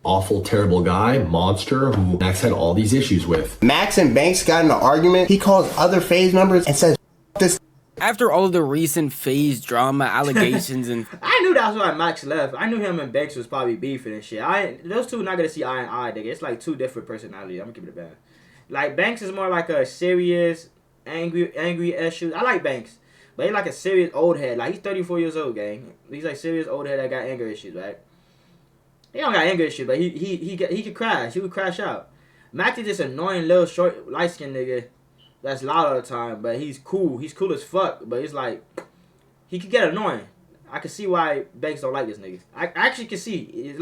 awful, terrible guy, monster, who Max had all these issues with. Max and Banks got in an argument. He calls other Faze members and says, this. After all of the recent Faze drama, allegations, and I knew that's why Max left. I knew him and Banks was probably beefing and shit. Those two not gonna see eye and eye, nigga. It's like two different personalities. I'm gonna keep it a band. Like Banks is more like a serious, angry issues. I like Banks, but he's like a serious old head. Like he's 34 years old, gang. He's like serious old head that got anger issues, right? He don't got anger issues, but he could crash. He would crash out. Max is just annoying little short light skinned nigga that's loud all the time, but he's cool. He's cool as fuck, but it's like he could get annoying. I can see why Banks don't like this nigga. I actually can see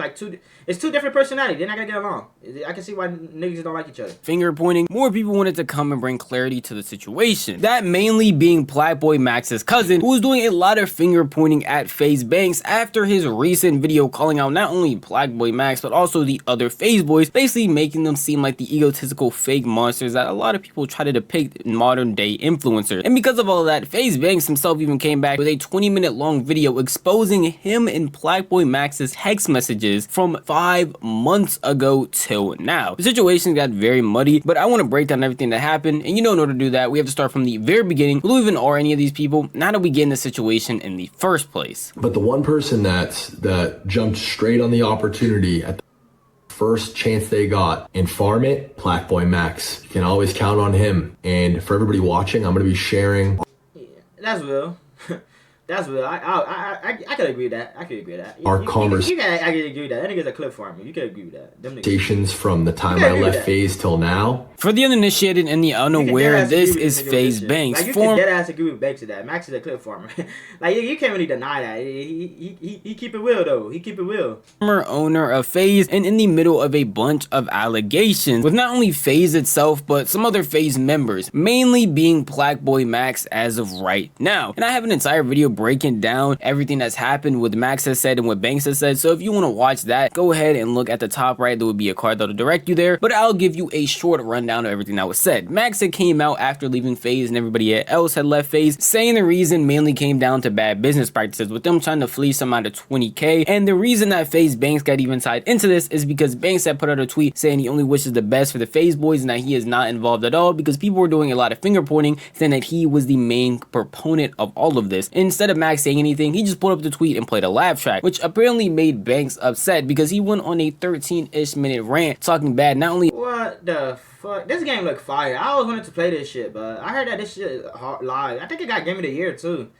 it's two different personalities. They're not gonna get along. I can see why niggas don't like each other. Finger pointing, more people wanted to come and bring clarity to the situation. That mainly being Blackboy Max's cousin, who was doing a lot of finger pointing at Faze Banks after his recent video calling out not only Blackboy Max but also the other Faze boys, basically making them seem like the egotistical fake monsters that a lot of people try to depict in modern day influencers. And because of all of that, Faze Banks himself even came back with a 20-minute long video exposing him and Blackboy Max's text messages from 5 months ago till now. The situation got very muddy, but I want to break down everything that happened, and in order to do that, we have to start from the very beginning. Who even are any of these people? How did we get in this situation in the first place? But the one person that jumped straight on the opportunity at the first chance they got and farm it, Blackboy Max. You can always count on him. And for everybody watching, I'm going to be sharing. Yeah, that's real. That's real. I could agree with that. I could agree with that. Our conversation. I could agree with that. That nigga's a clip farmer. You could agree with that. Conversations from the time I left Faze till now. For the uninitiated and the unaware, this is Faze Banks. Like, you can dead ass agree with Banks to that. Max is a clip farmer. Like you can't really deny that. He keep it real though. He keep it real. Former owner of Faze, and in the middle of a bunch of allegations with not only Faze itself but some other Faze members, mainly being Blackboy Max as of right now. And I have an entire video breaking down everything that's happened, what Max has said and what Banks has said. So if you want to watch that, go ahead and look at the top right. There will be a card that'll direct you there, but I'll give you a short rundown of everything that was said. Max had came out after leaving Faze and everybody else had left Faze, saying the reason mainly came down to bad business practices, with them trying to fleece some out of 20K. And the reason that Faze Banks got even tied into this is because Banks had put out a tweet saying he only wishes the best for the Faze boys and that he is not involved at all, because people were doing a lot of finger pointing saying that he was the main proponent of all of this. Instead of Max saying anything, he just pulled up the tweet and played a laugh track, which apparently made Banks upset because he went on a 13-ish minute rant talking bad not only. What the fuck? This game look fire. I always wanted to play this shit, but I heard that this shit is hard live. I think it got Game of the Year too.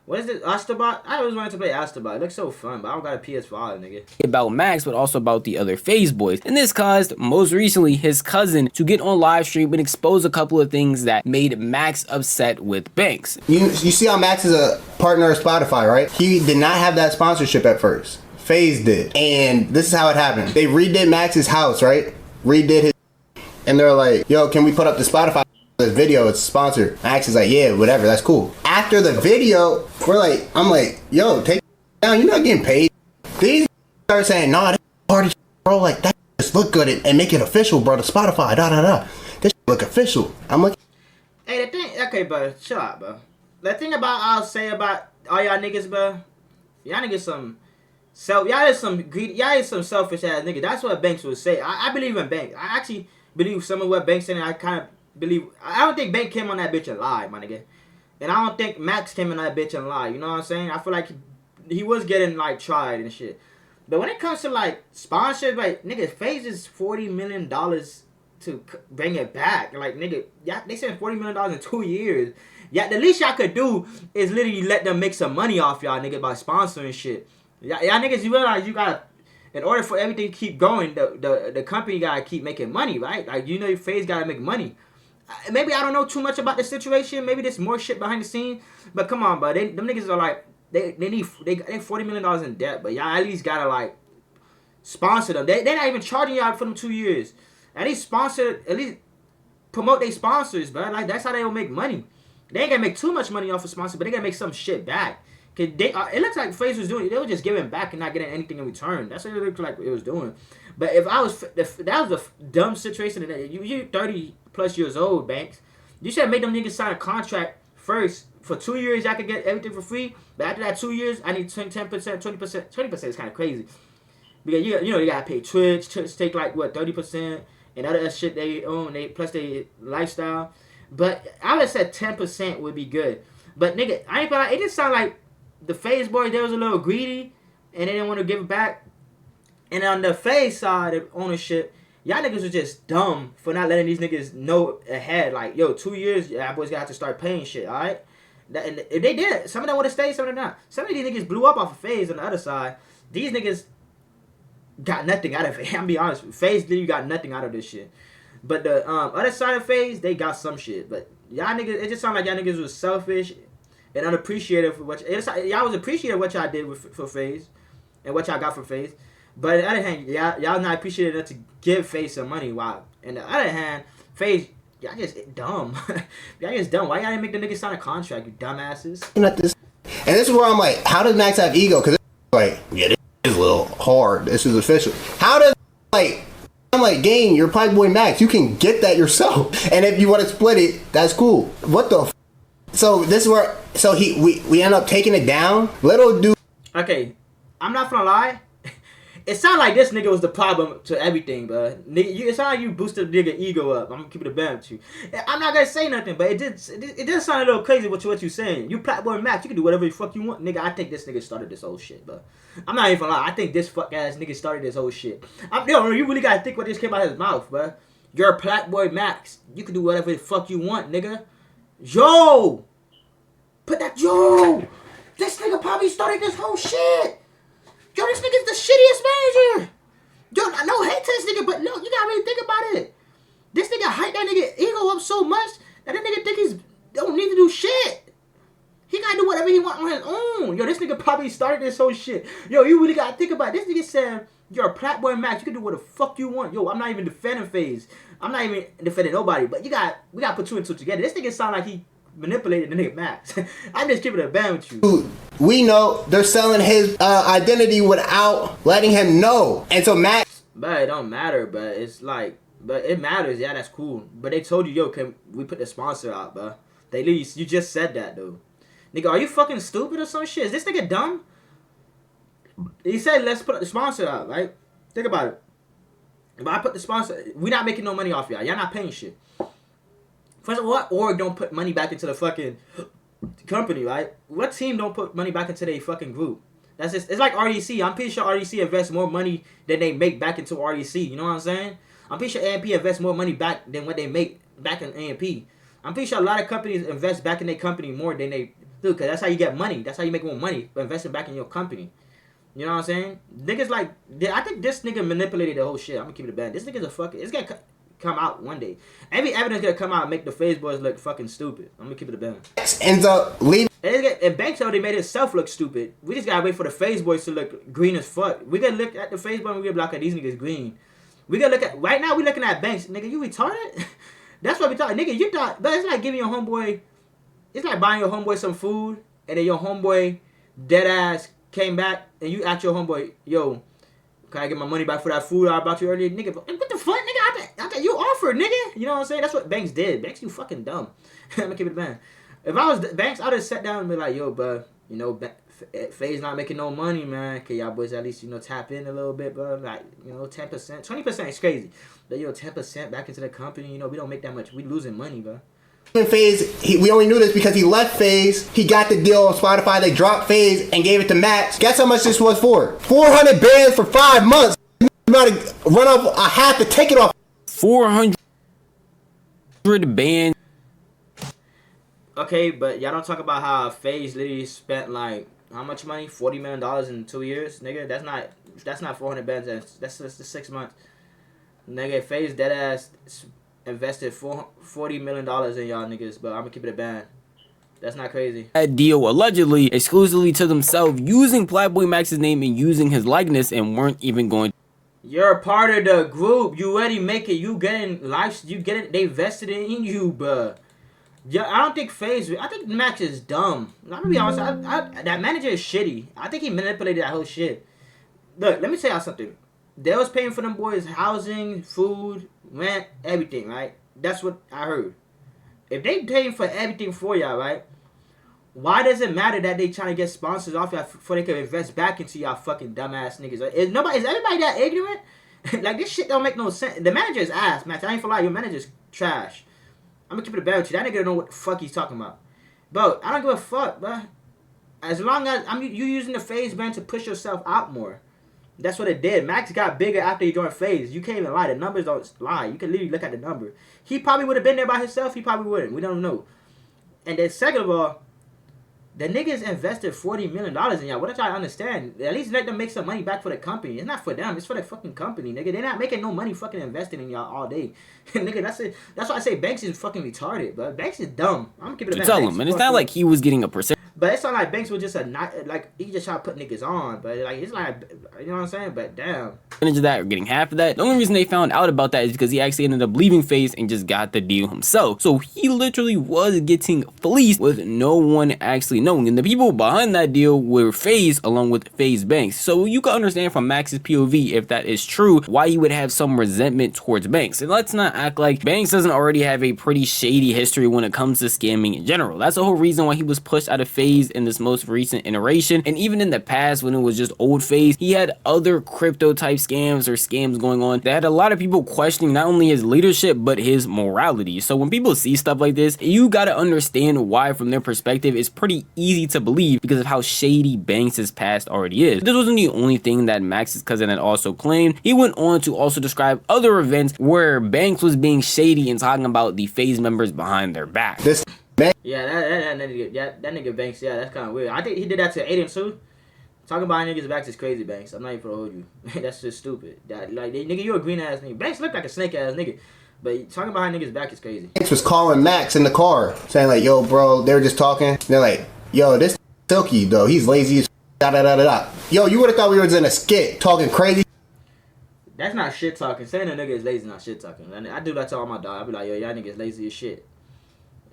What is it? Astrobot? I always wanted to play Astrobot. It looks so fun, but I don't got a PS5, nigga. About Max, but also about the other Faze boys. And this caused, most recently, his cousin to get on live stream and expose a couple of things that made Max upset with Banks. You see how Max is a partner of Spotify, right? He did not have that sponsorship at first. Faze did. And this is how it happened. They redid Max's house, right? Redid his, and they're like, yo, can we put up the Spotify this video? It's sponsored. Max is like, yeah, whatever, that's cool. After the video, I'm like, yo, take it down, you're not getting paid. These start saying, nah, this party, bro, like, that just look good and make it official, bro, to Spotify, This look official. I'm like, hey, the thing, okay, bro, chill out, bro. The thing I'll say about all y'all niggas, bro, y'all niggas y'all is some greedy, y'all is some selfish ass nigga. That's what Banks would say. I believe in Banks. I actually believe some of what Banks said, and I kind of believe. I don't think Banks came on that bitch and lied, my nigga. And I don't think Max came on that bitch and lied. You know what I'm saying? I feel like he was getting like tried and shit. But when it comes to like sponsors, like nigga, Faze is $40 million to bring it back. Like nigga, yeah, they spent $40 million in 2 years. Yeah, the least y'all could do is literally let them make some money off y'all, nigga, by sponsoring shit. Y'all niggas, you realize you gotta, in order for everything to keep going, the company gotta keep making money, right? Like, you know, your Faze gotta make money. Maybe I don't know too much about the situation. Maybe there's more shit behind the scenes. But come on, bro. Them niggas are like, they $40 million in debt. But y'all at least gotta like sponsor them. They're not even charging y'all for them 2 years. At least promote their sponsors, bro. Like that's how they will make money. They ain't gonna make too much money off of sponsors, but they gotta make some shit back. Cause it looks like Faze was doing it. They were just giving back and not getting anything in return. That's what it looked like it was doing. But if that was a dumb situation, and you're 30 plus years old, Banks, you should have made them niggas sign a contract first. For 2 years, y'all could get everything for free. But after that 2 years, I need 10%, 20%. 20% is kind of crazy. Because you know, you gotta pay Twitch. Twitch take like what 30%, and other shit they own. They plus they lifestyle. But I would have said 10% would be good. But nigga, I ain't gonna lie, it just sound like the Faze boy, they was a little greedy and they didn't want to give it back. And on the Faze side of ownership, y'all niggas was just dumb for not letting these niggas know ahead. Like, yo, 2 years, y'all boys got to start paying shit, alright? And if they did, some of them would have stayed, some of them not. Some of these niggas blew up off of Faze on the other side. These niggas got nothing out of it. I'm be honest, Faze literally got nothing out of this shit. But the other side of Faze, they got some shit. But y'all niggas, it just sound like y'all niggas was selfish and unappreciative for what y'all was appreciative what y'all did for Faze and what y'all got for Faze. But on the other hand, y'all not appreciative enough to give Faze some money. Wow. On the other hand, Faze, y'all just dumb. Y'all just dumb. Why y'all didn't make the niggas sign a contract, you dumbasses? At this, and this is where I'm like, how does Max have ego? Because like, yeah, this is a little hard. This is official. How does like? I'm like, gang, you're Playboy Max. You can get that yourself. And if you want to split it, that's cool. What the So this is where, so we end up taking it down. Little dude. Okay, I'm not gonna lie. It sounded like this nigga was the problem to everything, but it sounded like you boosted the nigga ego up. I'm gonna keep it a band with you. I'm not gonna say nothing, but it did sound a little crazy what you saying. You Playboy Max, you can do whatever the fuck you want, nigga. I think this nigga started this whole shit, but I'm not even gonna lie. I think this fuck ass nigga started this whole shit. Yo, you really gotta think what this came out of his mouth, bro. You're a Playboy Max. You can do whatever the fuck you want, nigga. Yo, this nigga probably started this whole shit. Yo, this nigga's the shittiest manager. Yo, no hate to this nigga, but no, you gotta really think about it. This nigga hyped that nigga ego up so much that nigga think he's don't need to do shit. He gotta do whatever he want on his own. Yo, this nigga probably started this whole shit. Yo, you really gotta think about it. This nigga said, you're a Playboy Max. You can do what the fuck you want. Yo, I'm not even defending Faze. I'm not even defending nobody. But we gotta put two and two together. This nigga sound like he manipulated the nigga Max. I'm just keeping it a band with you. Dude, we know they're selling his identity without letting him know. And so Max. But it don't matter, but it's like, but it matters. Yeah, that's cool. But they told you, yo, can we put the sponsor out, bro? They literally, you just said that, though. Nigga, are you fucking stupid or some shit? Is this nigga dumb? He said, let's put the sponsor out, right? Think about it. If I put the sponsor, we not making no money off y'all. Y'all not paying shit. First of all, what org don't put money back into the fucking company, right? What team don't put money back into their fucking group? That's just, it's like RDC. I'm pretty sure RDC invests more money than they make back into RDC. You know what I'm saying? I'm pretty sure AMP invests more money back than what they make back in AMP. I'm pretty sure a lot of companies invest back in their company more than they do, because that's how you get money. That's how you make more money, investing back in your company. You know what I'm saying? Niggas like, I think this nigga manipulated the whole shit. I'm gonna keep it a band. This nigga's a fucking, it's gonna come out one day. Every evidence gonna come out and make the Faze boys look fucking stupid. I'm gonna keep it a band. Ends up leaving. And Banks already made himself look stupid. We just gotta wait for the Faze boys to look green as fuck. We gonna look at the Faze boys and we gonna be like, these niggas green. We gonna look at, right now we looking at Banks. Nigga, you retarded? That's what we talking. Nigga, you thought, but it's like giving your homeboy, it's like buying your homeboy some food and then your homeboy dead ass came back and you asked your homeboy, yo, can I get my money back for that food I bought you earlier? Nigga, what the fuck, nigga? I thought you offered, nigga. You know what I'm saying? That's what Banks did. Banks, you fucking dumb. I'm gonna keep it a man. If I was Banks, I'd have sat down and be like, yo, bro, you know, Faze not making no money, man. Can y'all boys at least, you know, tap in a little bit, bro? Like, you know, 10%. 20% is crazy. But, you know, 10% back into the company, you know, we don't make that much. We losing money, bro. Faze, we only knew this because he left Faze. He got the deal on Spotify. They dropped Faze and gave it to Max. Guess how much this was for? 400 bands for 5 months. About to run off a half the ticket off. 400 bands. Okay, but y'all don't talk about how Faze literally spent like how much money? $40 million in 2 years, nigga. That's not 400 bands. That's just 6 months, nigga. Faze dead ass invested $40 million in y'all niggas, but I'm gonna keep it a band. That's not crazy. That deal allegedly exclusively to themselves, using Playboy Max's name and using his likeness, and weren't even going. You're a part of the group. You already make it. You getting life. You getting. They invested in you, bruh. Yeah, I don't think Faze. I think Max is dumb. I'm gonna be honest. That manager is shitty. I think he manipulated that whole shit. Look, let me tell y'all something. They was paying for them boys housing, food, rent, everything, right? That's what I heard. If they paying for everything for y'all, right? why does it matter that they trying to get sponsors off y'all before they can invest back into y'all fucking dumbass niggas? Like, is everybody that ignorant? Like, this shit don't make no sense. The manager is ass, man. I ain't gonna lie, your manager's trash. I'm gonna keep it a bad with you. That nigga don't know what the fuck he's talking about. Bro, I don't give a fuck, bro. As long as you using the Faze brand to push yourself out more. That's what it did. Max got bigger after he joined Faze. You can't even lie. The numbers don't lie. You can literally look at the number. He probably would have been there by himself. He probably wouldn't. We don't know. And then second of all, the niggas invested $40 million in y'all. What did y'all understand? At least let them make some money back for the company. It's not for them. It's for the fucking company, nigga. They're not making no money fucking investing in y'all all day. Nigga, that's it. That's why I say Banks is fucking retarded, but Banks is dumb. I'm gonna keep it a tell him, and it's not like he was getting a percent. But it's not like Banks was just like he just try to put niggas on, but like it's like, you know what I'm saying? But damn. Of that or getting half of that. The only reason they found out about that is because he actually ended up leaving Faze and just got the deal himself. So he literally was getting fleeced with no one actually knowing. And the people behind that deal were Faze along with Faze Banks. So you can understand from Max's POV, if that is true, why he would have some resentment towards Banks. And let's not act like Banks doesn't already have a pretty shady history when it comes to scamming in general. That's the whole reason why he was pushed out of Faze in this most recent iteration. And even in the past when it was just old Faze, he had other crypto type scams or scams going on that had a lot of people questioning not only his leadership but his morality. So when people see stuff like this, you gotta understand why from their perspective it's pretty easy to believe because of how shady Banks' past already is. This wasn't the only thing that Max's cousin had also claimed. He went on to also describe other events where Banks was being shady and talking about the Faze members behind their back. Yeah, that nigga Banks, yeah, that's kind of weird. I think he did that to Aiden too. Talking about niggas backs is crazy, Banks. I'm not even gonna hold you. That's just stupid. Nigga, you a green ass nigga. Banks look like a snake ass nigga. But talking behind niggas back is crazy. Banks was calling Max in the car, saying like, yo, bro, they were just talking. They're like, yo, this Silky, though, he's lazy as da da da da da. Yo, you would have thought we was in a skit talking crazy. That's not shit talking. Saying a nigga is lazy is not shit talking. I do that to all my dog. I be like, yo, y'all niggas lazy as shit.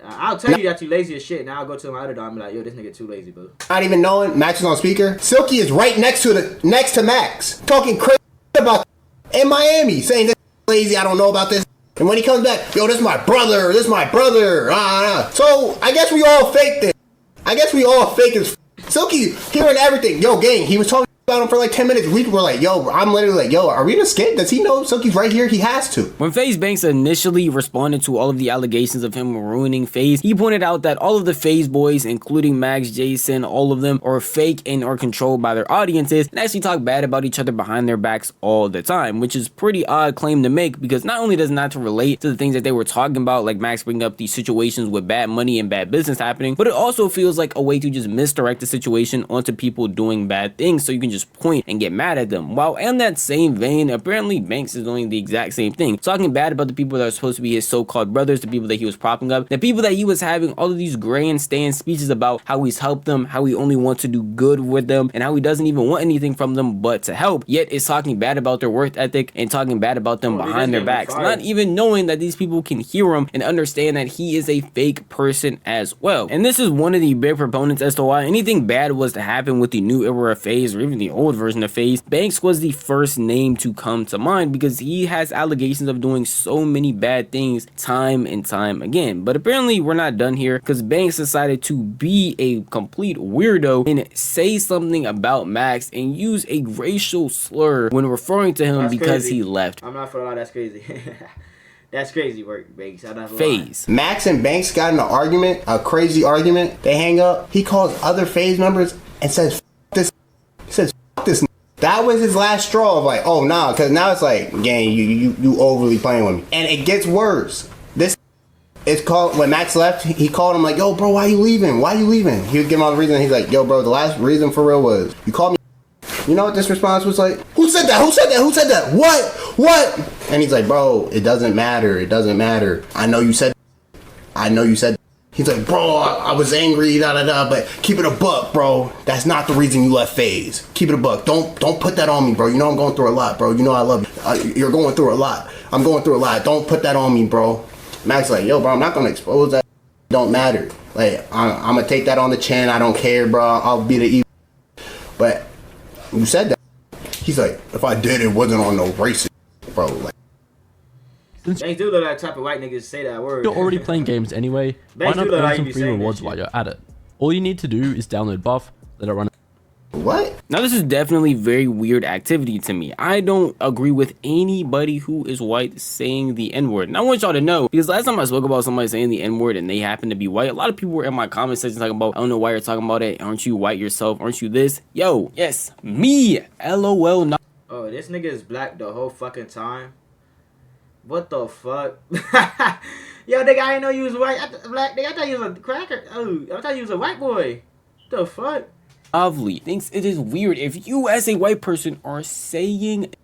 I'll tell you that you lazy as shit, and I'll go to my other dog and be like, yo, this nigga too lazy, bro. Not even knowing Max is on speaker. Silky is right next to Max, talking crazy about in Miami, saying this lazy, I don't know about this. And when he comes back, yo, this is my brother, So I guess we all faked it. I guess we all fake as Silky hearing everything. Yo, gang, he was talking about him for like 10 minutes. We were like, yo, I'm literally like, yo, are we in a skit? Does he know Silky's right here? He has to. When Faze Banks initially responded to all of the allegations of him ruining Faze, he pointed out that all of the Faze boys, including Max, Jason, all of them are fake and are controlled by their audiences and actually talk bad about each other behind their backs all the time, which is pretty odd claim to make because not only does it not relate to the things that they were talking about, like Max bringing up these situations with bad money and bad business happening, but it also feels like a way to just misdirect the situation onto people doing bad things so you can just point and get mad at them. While in that same vein, apparently Banks is doing the exact same thing, talking bad about the people that are supposed to be his so-called brothers, the people that he was propping up, the people that he was having all of these grandstand speeches about how he's helped them, how he only wants to do good with them, and how he doesn't even want anything from them but to help, yet is talking bad about their work ethic and talking bad about them behind their backs, not even knowing that these people can hear him and understand that he is a fake person as well. And this is one of the big proponents as to why anything bad was to happen with the new era of Faze or even the old version of Faze, Banks was the first name to come to mind because he has allegations of doing so many bad things time and time again. But apparently we're not done here because Banks decided to be a complete weirdo and say something about Max and use a racial slur when referring to him because he left. I'm not for a lot, that's crazy. That's crazy work, Banks. I'm not Faze. Max and Banks got in an argument, a crazy argument. They hang up. He calls other Faze members and says, this. He says, this. That was his last straw of like, oh nah, because now it's like, gang, you overly playing with me. And it gets worse. This is called, when Max left, he called him like, yo, bro, why you leaving? Why you leaving? He would give him all the reason. He's like, yo, bro, the last reason for real was, you called me. You know what this response was like? Who said that? Who said that? Who said that? What? And he's like, bro, it doesn't matter. It doesn't matter. I know you said. He's like, bro, I was angry, but keep it a buck, bro. That's not the reason you left Faze. Keep it a buck. Don't put that on me, bro. You know I'm going through a lot, bro. You know I love you. You're going through a lot. I'm going through a lot. Don't put that on me, bro. Max like, yo, bro, I'm not gonna expose that. It don't matter. Like, I'm gonna take that on the chin. I don't care, bro. I'll be the evil. But you said that. He's like, if I did, it wasn't on no racist, bro. Like, they do look like type of white niggas say that word. You're already playing games anyway. Why not earn some free rewards while you're at it? All you need to do is download Buff, let it run. What? Now this is definitely very weird activity to me. I don't agree with anybody who is white saying the N-word. And I want y'all to know, because last time I spoke about somebody saying the N-word and they happen to be white, a lot of people were in my comment section talking about, I don't know why you're talking about it. Aren't you white yourself? Aren't you this? Yo, yes, me. LOL. Not Oh, this nigga is black the whole fucking time. What the fuck? Yo, nigga, I didn't know you was white. Black nigga, I thought you was a cracker. Oh, I thought you was a white boy. What the fuck? lovely. Thinks it is weird if you as a white person are saying.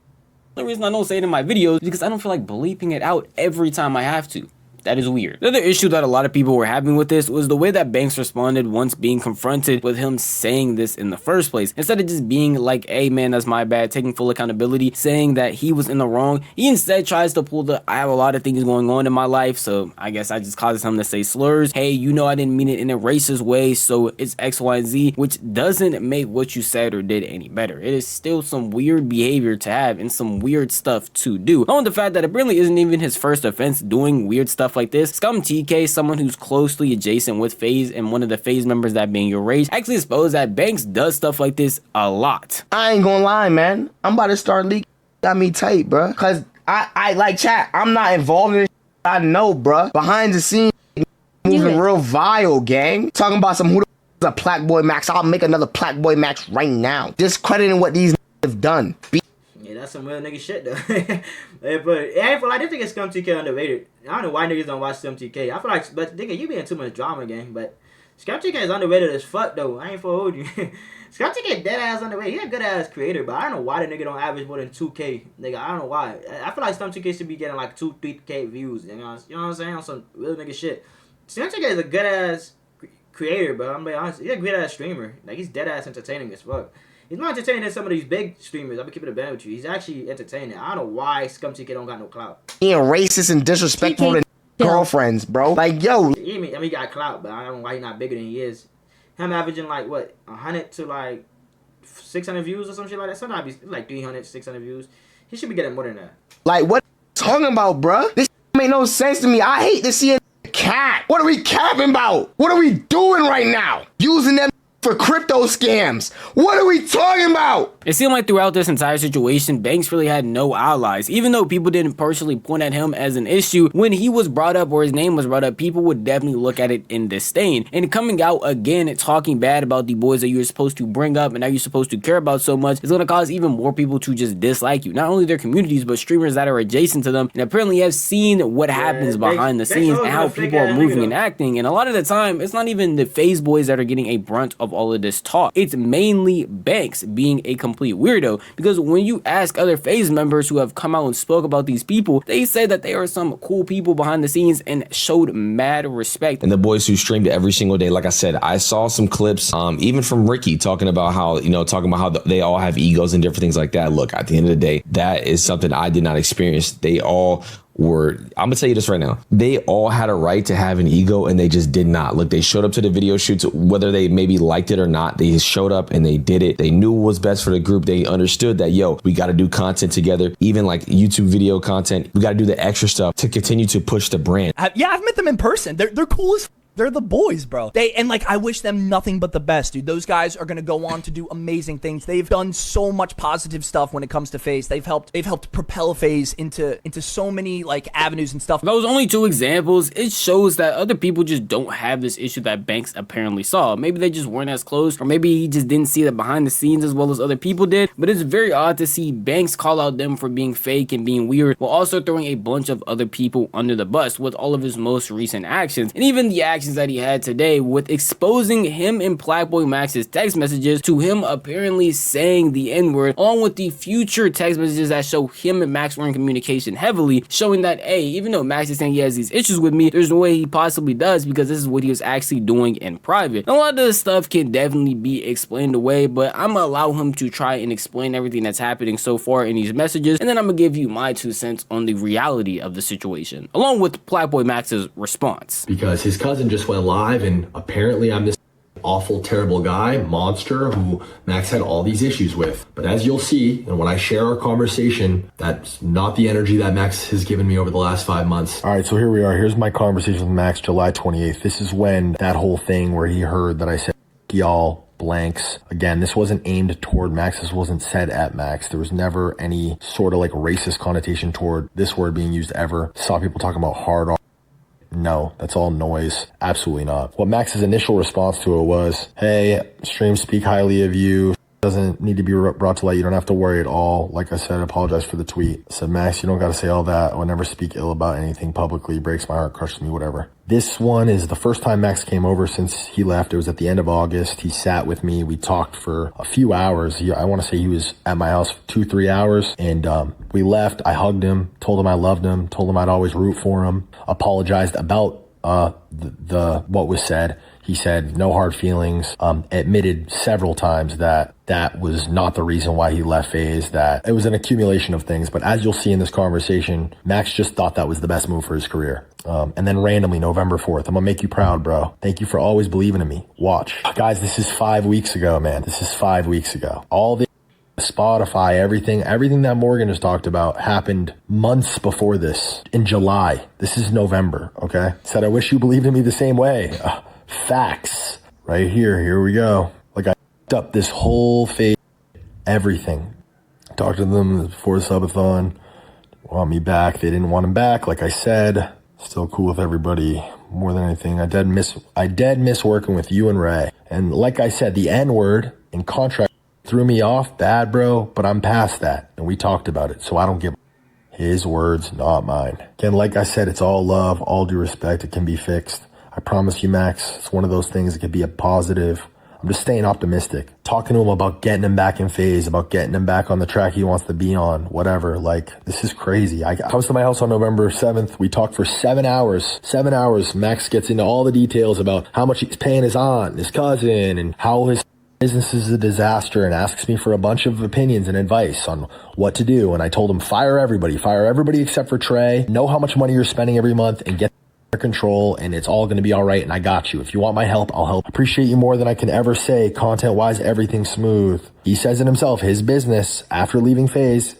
The reason I don't say it in my videos is because I don't feel like bleeping it out every time I have to. That is weird. The other issue that a lot of people were having with this was the way that Banks responded once being confronted with him saying this in the first place. Instead of just being like, hey man, that's my bad, taking full accountability, saying that he was in the wrong, he instead tries to pull the, I have a lot of things going on in my life, so I guess I just causes him to say slurs. Hey, you know I didn't mean it in a racist way, so it's X, Y, and Z, which doesn't make what you said or did any better. It is still some weird behavior to have and some weird stuff to do. Along with the fact that it really isn't even his first offense doing weird stuff like this. Scum TK, someone who's closely adjacent with Faze and one of the Faze members, that being your race, actually exposed that Banks does stuff like this a lot. I ain't gonna lie, man. I'm about to start leaking. Got me tight, bruh. Cause I like chat. I'm not involved in this. I know, bruh. Behind the scenes, moving real vile, gang. Talking about some who the is a Black Boy Max. I'll make another Black Boy Max right now. Discrediting what these have done. Yeah, that's some real nigga shit though. Yeah, but I ain't feel like this nigga Scum TK underrated. I don't know why niggas don't watch Scum TK. I feel like, but nigga, you be in too much drama, gang. But Scum TK is underrated as fuck though. I ain't for hold you. Scum TK dead ass underrated. He a good ass creator, but I don't know why the nigga don't average more than 2K. Nigga, I don't know why. I feel like Scum TK should be getting like 2-3K views. You know what I'm saying? On some real nigga shit. Scum TK is a good ass creator, but I'm being honest. He's a good ass streamer. Like he's dead ass entertaining as fuck. He's more entertaining than some of these big streamers. I'm gonna keep it a band with you. He's actually entertaining. I don't know why Scum TK don't got no clout. Being racist and disrespectful to girlfriends, bro. Like, yo. I mean, he got clout, but I don't know why he's not bigger than he is. Him averaging like, what, 100 to like 600 views or some shit like that. Sometimes he's like 300, 600 views. He should be getting more than that. Like, what you talking about, bruh? This make no sense to me. I hate to see a cat. What are we capping about? What are we doing right now? Using them for crypto scams. What are we talking about? It seemed like throughout this entire situation, Banks really had no allies. Even though people didn't personally point at him as an issue, when he was brought up or his name was brought up, people would definitely look at it in disdain. And coming out again, talking bad about the boys that you're supposed to bring up and that you're supposed to care about so much is going to cause even more people to just dislike you. Not only their communities, but streamers that are adjacent to them and apparently have seen what happens behind the scenes and how people are moving and acting. And a lot of the time, it's not even the Faze boys that are getting a brunt of all of this talk. It's mainly Banks being a complete weirdo, because when you ask other Faze members who have come out and spoke about these people, they said that they are some cool people behind the scenes and showed mad respect. And the boys who streamed every single day, like I said, I saw some clips, even from Ricky talking about how, they all have egos and different things like that. Look, at the end of the day, that is something I did not experience. They all were, I'm gonna tell you this right now, they all had a right to have an ego and they just did not. Look, they showed up to the video shoots, whether they maybe liked it or not, they showed up and they did it. They knew what was best for the group. They understood that, yo, we got to do content together, even like YouTube video content. We got to do the extra stuff to continue to push the brand. Yeah, I've met them in person. They're cool as they're the boys, bro. I wish them nothing but the best, dude. Those guys are gonna go on to do amazing things. They've done so much positive stuff when it comes to Faze. They've helped propel Faze into so many like avenues and stuff. Those only two examples, it shows that other people just don't have this issue that Banks apparently saw. Maybe they just weren't as close, or maybe he just didn't see that behind the scenes as well as other people did. But it's very odd to see Banks call out them for being fake and being weird, while also throwing a bunch of other people under the bus with all of his most recent actions, and even the actions that he had today with exposing him and Black Boy Max's text messages to him apparently saying the N-word, along with the future text messages that show him and Max were in communication heavily, showing that, hey, even though Max is saying he has these issues with me, there's no way he possibly does, because this is what he was actually doing in private. And a lot of this stuff can definitely be explained away, but I'm gonna allow him to try and explain everything that's happening so far in these messages, and then I'm gonna give you my 2 cents on the reality of the situation, along with Black Boy Max's response. Because his cousin just went live and apparently I'm this awful, terrible guy, monster, who Max had all these issues with. But as you'll see, and when I share our conversation, that's not the energy that Max has given me over the last 5 months. All right, so here we are. Here's my conversation with Max, July 28th. This is when that whole thing where he heard that I said, y'all, blanks. Again, this wasn't aimed toward Max. This wasn't said at Max. There was never any sort of like racist connotation toward this word being used ever. Saw people talking about hard R. No, that's all noise. Absolutely not. What Max's initial response to it was, hey, stream speak highly of you. Doesn't need to be brought to light. You don't have to worry at all. Like I said, I apologize for the tweet. I said, Max, you don't got to say all that. I would never speak ill about anything publicly. Breaks my heart, crushes me, whatever. This one is the first time Max came over since he left. It was at the end of August. He sat with me. We talked for a few hours. I want to say he was at my house for 2-3 hours. And we left. I hugged him, told him I loved him, told him I'd always root for him, apologized about the what was said. He said no hard feelings, admitted several times that that was not the reason why he left Faze, that it was an accumulation of things. But as you'll see in this conversation, Max just thought that was the best move for his career. And then randomly, November 4th, I'm gonna make you proud, bro. Thank you for always believing in me. Watch. Guys, this is 5 weeks ago, man. This is 5 weeks ago. All the Spotify, everything that Morgan has talked about happened months before this, in July. This is November, okay? Said, I wish you believed in me the same way. Facts. Right here we go. Like, I up this whole phase, everything. Talked to them before the subathon. Want me back. They didn't want him back. Like I said, still cool with everybody. More than anything, I dead miss working with you and Ray. And like I said, the N-word in contract threw me off bad, bro, but I'm past that. And we talked about it, so I don't give his words, not mine. Again, like I said, it's all love, all due respect. It can be fixed. I promise you, Max, it's one of those things that could be a positive. I'm just staying optimistic. Talking to him about getting him back in Faze, about getting him back on the track he wants to be on, whatever. Like, this is crazy. I comes to my house on November 7th. We talked for 7 hours. 7 hours. Max gets into all the details about how much he's paying his aunt and his cousin and how his business is a disaster, and asks me for a bunch of opinions and advice on what to do. And I told him, fire everybody except for Trey. Know how much money you're spending every month and get control, and it's all going to be all right, and I got you. If you want my help, I'll help. Appreciate you more than I can ever say. Content wise, everything's smooth. He says it himself, his business after leaving Faze.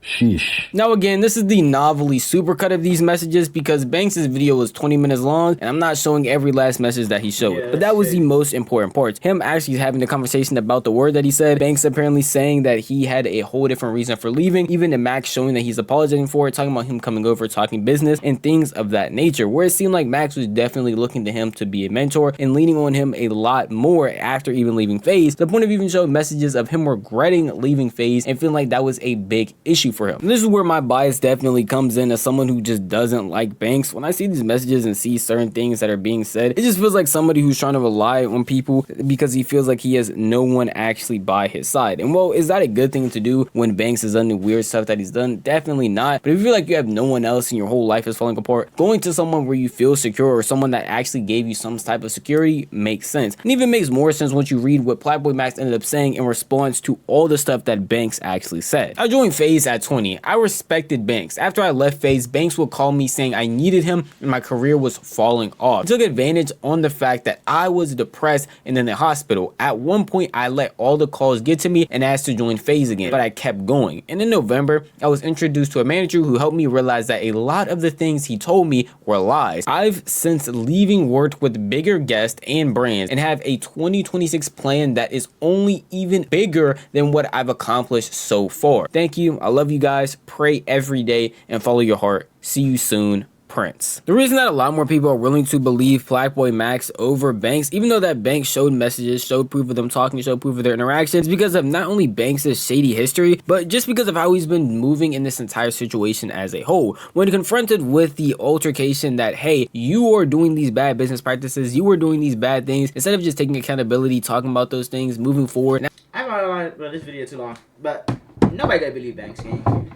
Sheesh. Now again, this is the novelty supercut of these messages because Banks' video was 20 minutes long and I'm not showing every last message that he showed. But that was the most important part. Him actually having a conversation about the word that he said. Banks apparently saying that he had a whole different reason for leaving. Even to Max showing that he's apologizing for it, talking about him coming over, talking business and things of that nature. Where it seemed like Max was definitely looking to him to be a mentor and leaning on him a lot more after even leaving Faze. To the point of even showing messages of him regretting leaving Faze and feeling like that was a big issue for him. And this is where my bias definitely comes in as someone who just doesn't like Banks. When I see these messages and see certain things that are being said, it just feels like somebody who's trying to rely on people because he feels like he has no one actually by his side. And well, is that a good thing to do when Banks has done the weird stuff that he's done? Definitely not. But if you feel like you have no one else and your whole life is falling apart, going to someone where you feel secure or someone that actually gave you some type of security makes sense. And even makes more sense once you read what Playboy Max ended up saying in response to all the stuff that Banks actually said. I joined Faze at 20. I respected Banks. After I left Faze, Banks would call me saying I needed him and my career was falling off. He took advantage on the fact that I was depressed and in the hospital. At one point, I let all the calls get to me and asked to join Faze again, but I kept going. And in November, I was introduced to a manager who helped me realize that a lot of the things he told me were lies. I've since leaving worked with bigger guests and brands and have a 2026 plan that is only even bigger than what I've accomplished so far. Thank you. I love you guys. Pray every day and follow your heart. See you soon, Prince. The reason that a lot more people are willing to believe Playboy Max over Banks, even though that Banks showed messages, showed proof of them talking, showed proof of their interactions, because of not only Banks' shady history, but just because of how he's been moving in this entire situation as a whole. When confronted with the altercation that, hey, you are doing these bad business practices, you are doing these bad things, instead of just taking accountability, talking about those things, moving forward. Now, I don't want to run this video too long, but nobody gotta believe Banks, gang.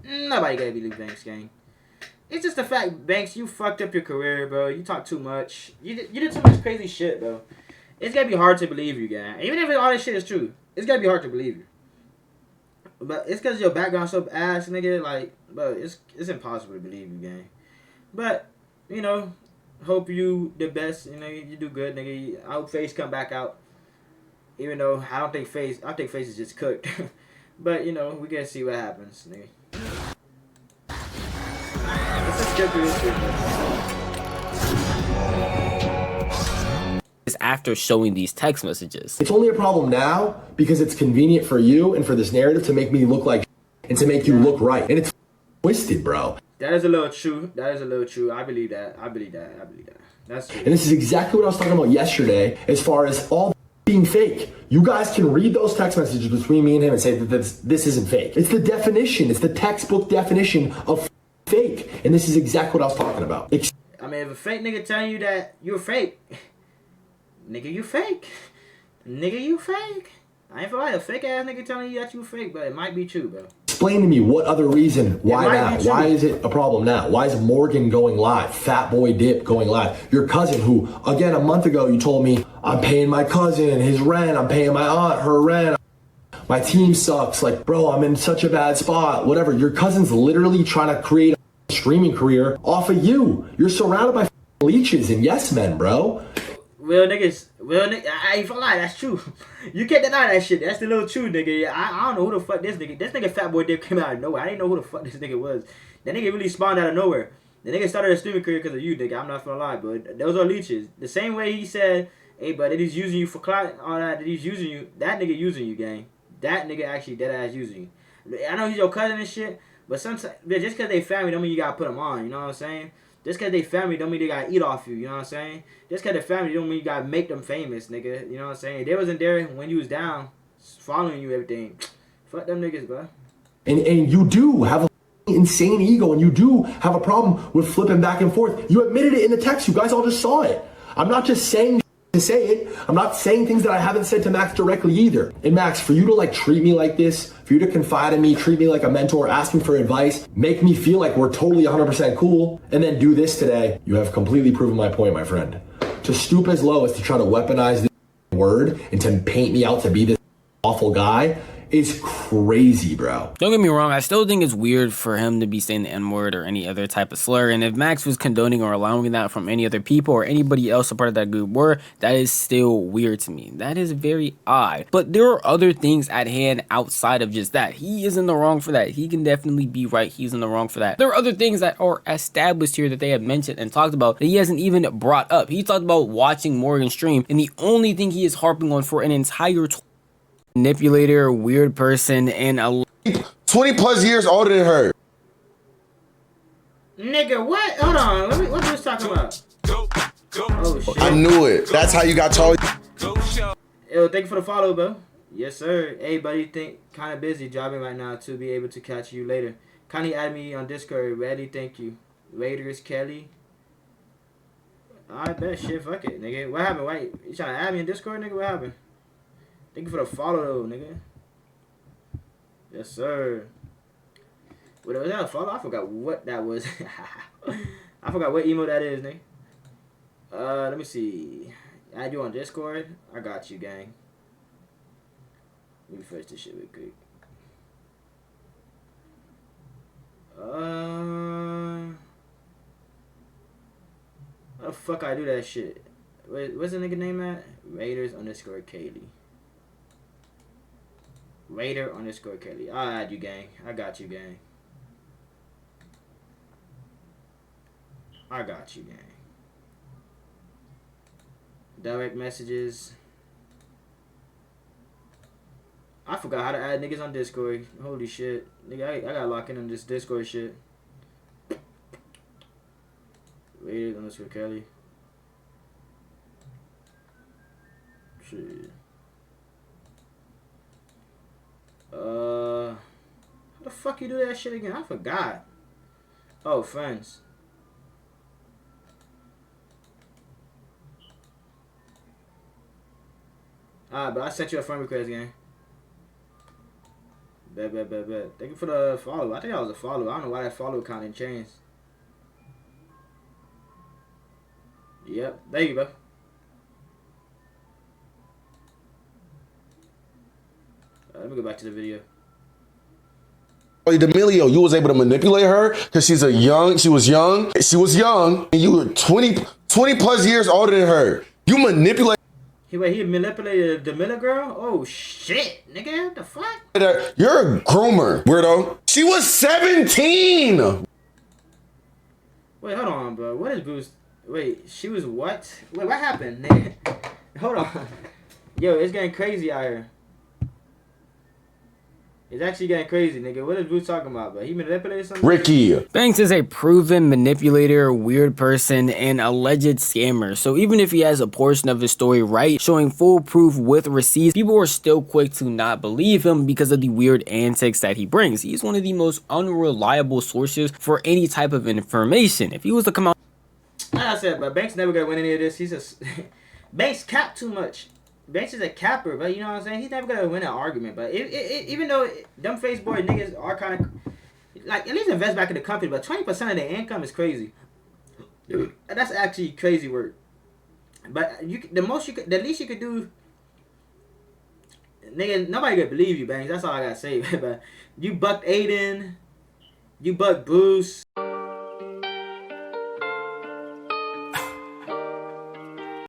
Nobody gotta believe Banks, gang. It's just the fact, Banks, you fucked up your career, bro. You talk too much. You did too much crazy shit, bro. It's gonna be hard to believe you, gang. Even if all this shit is true, it's gonna be hard to believe you. But it's because your background's so ass, nigga. Like, bro, it's impossible to believe you, gang. But, you know, Hope you the best. You know, you do good, nigga. I hope Faze come back out. Even though I think Faze is just cooked. But, you know, we gotta see what happens, nigga. Let's just get through this shit, After showing these text messages. It's only a problem now because it's convenient for you and for this narrative to make me look like and to make you look right. And it's twisted, bro. That is a little true. I believe that. That's true. And this is exactly what I was talking about yesterday as far as all being fake. You guys can read those text messages between me and him and say that this isn't fake. It's the definition. It's the textbook definition of fake. And this is exactly what I was talking about. I mean, if a fake nigga telling you that you're fake, nigga, you fake. Nigga, you fake. I ain't for lie. A fake ass nigga telling you that you fake, but it might be true, bro. Explain to me what other reason, why now? Why is it a problem now? Why is Morgan going live? Fat Boy Dip going live? Your cousin who, again, a month ago you told me, I'm paying my cousin his rent, I'm paying my aunt her rent, my team sucks, like, bro, I'm in such a bad spot, whatever. Your cousin's literally trying to create a streaming career off of you. You're surrounded by leeches and yes men, bro. Real niggas, I ain't gonna lie, that's true. You can't deny that shit. That's the little true, nigga. I don't know who the fuck this nigga. This nigga Fat Boy Dip came out of nowhere. I didn't know who the fuck this nigga was. That nigga really spawned out of nowhere. The nigga started a streaming career because of you, nigga. I'm not gonna lie, but those are leeches. The same way he said, hey, but he's using you for clout, all that he's using you. That nigga using you, gang. That nigga actually dead ass using you. I know he's your cousin and shit, but sometimes just because they family don't mean you gotta put them on. You know what I'm saying? Just because they family don't mean they gotta eat off you, you know what I'm saying? Just because they family don't mean you gotta make them famous, nigga. You know what I'm saying? They wasn't there when you was down, following you, everything. Fuck them niggas, bro. And you do have a insane ego, and you do have a problem with flipping back and forth. You admitted it in the text. You guys all just saw it. I'm not just saying to say it. I'm not saying things that I haven't said to Max directly either. And Max, for you to like treat me like this, for you to confide in me, treat me like a mentor, ask me for advice, make me feel like we're totally 100% cool, and then do this today, you have completely proven my point, my friend. To stoop as low as to try to weaponize this word and to paint me out to be this awful guy is crazy, bro. Don't get me wrong, I still think it's weird for him to be saying the N-word or any other type of slur, and if Max was condoning or allowing that from any other people or anybody else a part of that group were, that is still weird to me. That is very odd. But there are other things at hand outside of just that. He is in the wrong for that. He can definitely be right. He's in the wrong for that. There are other things that are established here that they have mentioned and talked about that he hasn't even brought up. He talked about watching Morgan stream, and the only thing he is harping on for an entire manipulator, weird person, and a 20 plus years older than her. Nigga, what? Hold on. What are we talking about? Oh, shit. I knew it. That's how you got told. Yo, thank you for the follow, bro. Yes, sir. Hey, buddy, kind of busy driving right now to be able to catch you later. Kindly add me on Discord. Ready? Thank you. Raiders, Kelly. I bet shit. Fuck it, nigga. What happened? Wait, you trying to add me on Discord, nigga? What happened? Thank you for the follow, though, nigga. Yes, sir. Was that a follow? I forgot what that was. I forgot what emo that is, nigga. Let me see. Add you on Discord? I got you, gang. Let me refresh this shit real quick. How the fuck I do that shit? What's the nigga name at? Raiders _ Kaylee. Raider _ Kelly. I'll add you, gang. I got you, gang. I got you, gang. Direct messages. I forgot how to add niggas on Discord. Holy shit. Nigga, I gotta lock in on this Discord shit. Raider _ Kelly. Shit. How the fuck you do that shit again? I forgot. Oh, friends. Alright, but I sent you a friend request, gang. Bet. Thank you for the follow. I think that was a follow. I don't know why that follow count didn't change. Yep. There you go. Let me go back to the video. D'Amelio, you was able to manipulate her because she was young, and you were 20 20 plus years older than her. You manipulate He manipulated the Miller girl? Oh shit, nigga, what the fuck? her. You're a groomer, weirdo. She was 17. Wait, hold on, bro. What is Boost? Wait, she was what? Wait, what happened, nigga? Hold on. Yo, it's getting crazy out here. It's actually getting crazy, nigga. What is Boost talking about, bro? He manipulated something? Ricky. Banks is a proven manipulator, weird person, and alleged scammer. So even if he has a portion of his story right, showing full proof with receipts, people are still quick to not believe him because of the weird antics that he brings. He's one of the most unreliable sources for any type of information. If he was to come out, Like I said, but Banks never gonna win any of this. He's just Banks cap too much. Banks is a capper, but you know what I'm saying? He's never gonna win an argument. But even though them face boy niggas are kind of like, at least invest back in the company, but 20% of their income is crazy. Dude, that's actually crazy work. But the least you could do, nigga, nobody could believe you, Banks. That's all I gotta say. But you bucked Aiden, you bucked Bruce.